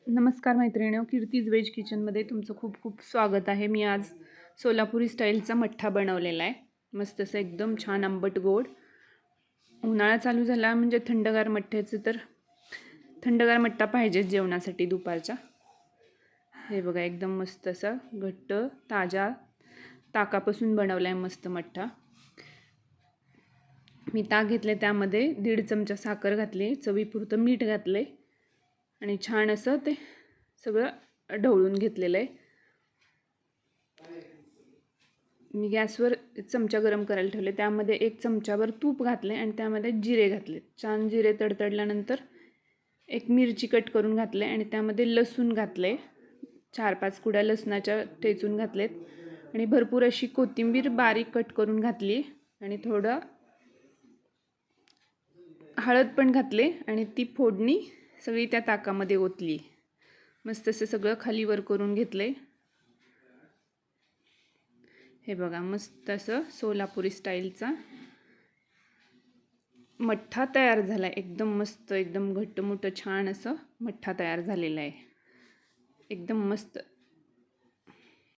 नमस्कार मैत्रिणींनो, कीर्तीज व्हेज किचनमध्ये तुमचं खूप खूप स्वागत आहे. मी आज सोलापुरी स्टाईलचा मठ्ठा बनवलेला आहे. मस्त असं एकदम छान आंबट गोड. उन्हाळा चालू झाला म्हणजे थंडगार मठ्ठ्याचं तर थंडगार मठ्ठा पाहिजेच जेवणासाठी दुपारच्या. हे बघा एकदम मस्त असा घट्ट ताजा ताकापासून बनवला आहे मस्त मठ्ठा. मी ताक घेतले, त्यामध्ये 1.5 चमचा साखर घातली, चवीपुरतं मीठ घातले आणि छान असं ते सगळं ढवळून घेतलेलं आहे. मी गॅसवर चमचा गरम करायला ठेवले, त्यामध्ये 1 चमचाभर तूप घातले आणि त्यामध्ये जिरे घातले. छान जिरे तडतडल्यानंतर 1 मिरची कट करून घातले आणि त्यामध्ये लसूण घातले. 4-5 कुड्या लसणाच्या ठेचून घातलेत आणि भरपूर अशी कोथिंबीर बारीक कट करून घातली आणि थोडं हळद पण घातले आणि ती फोडणी सगळी त्या ताकामध्ये ओतली. मस्त असं सगळं खाली वर करून घेतले. हे बघा मस्त असं सोलापुरी स्टाईलचा मठ्ठा तयार झाला आहे. एकदम मस्त, एकदम घट्टमुट्ट छान असं मठ्ठा तयार झालेला आहे. एकदम मस्त